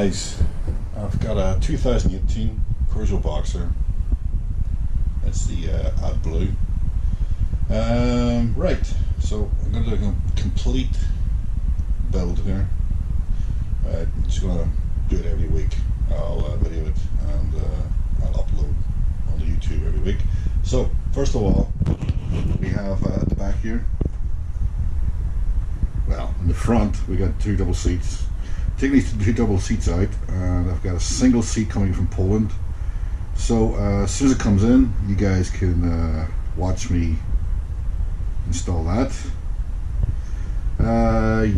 guys, I've got a 2018 Peugeot Boxer. It's the blue. Right, so I'm going to do a complete build here. I'm just going to do it every week. I'll video it and I'll upload on YouTube every week. So first of all, we have at the back here, well, in the front we got two double seats. Taking these two double seats out, and I've got a single seat coming from Poland. So as soon as it comes in, you guys can watch me install that.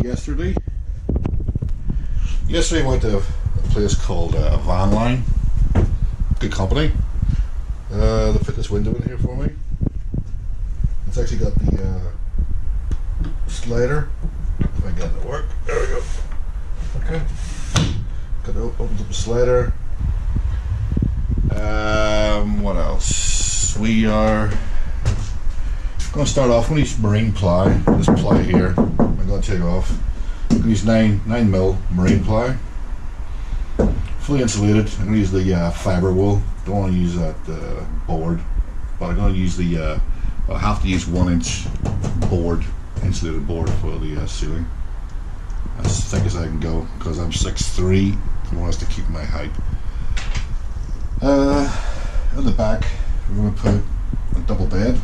Yesterday I went to a place called Van Line. Good company. They put this window in here for me. It's actually got the slider. If I get it to work, there we go. Okay, got to open up the slider. What else? We are going to start off with this marine ply. This ply here, I'm going to take off. I'm going to use 9mm marine ply, fully insulated. I'm going to use the fiber wool. Don't want to use that board, but I'm going to use the. I have to use 1-inch board, insulated board for the ceiling. As thick as I can go, because I'm 6'3", I want us to keep my height. In the back, we're going to put a double bed.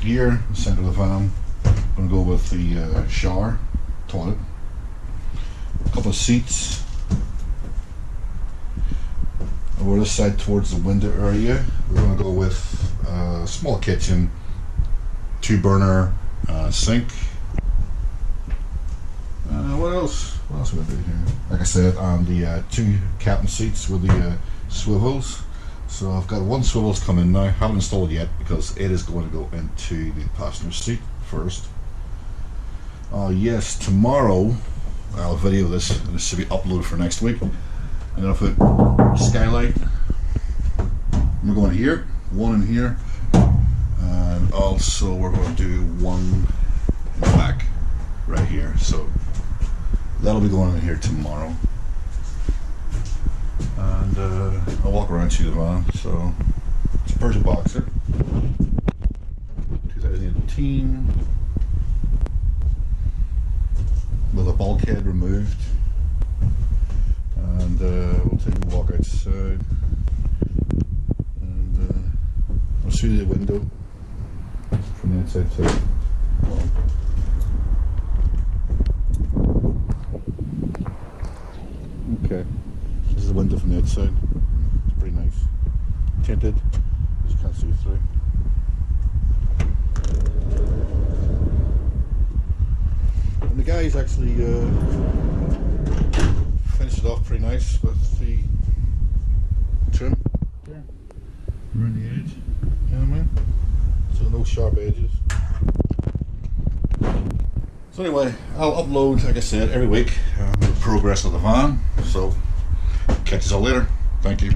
Here, in the center of the van, I'm going to go with the shower, toilet. A couple of seats. Over this side towards the window area, we're going to go with a small kitchen, 2-burner sink. What else? What else are we going to do here? Like I said, on the 2 captain seats with the swivels. So I've got 1 swivels coming now. Haven't installed it yet because it is going to go into the passenger seat first. Yes, tomorrow I'll video this, and this should be uploaded for next week. I'm going to put skylight. We're going here, 1 in here, and also we're going to do 1 in the back right here. So that'll be going in here tomorrow, and I'll walk around to the van. So it's a Peugeot Boxer 2018 with a bulkhead removed, and we'll take a walk outside, and I'll show you the window from the inside too. Okay, this is the window from the outside. It's pretty nice. Tinted, you can't see through. And the guys actually finished it off pretty nice with the trim there around the edge. You know what I mean? So no sharp edges. So anyway, I'll upload, like I said, every week the progress of the van. So catch us all later. Thank you.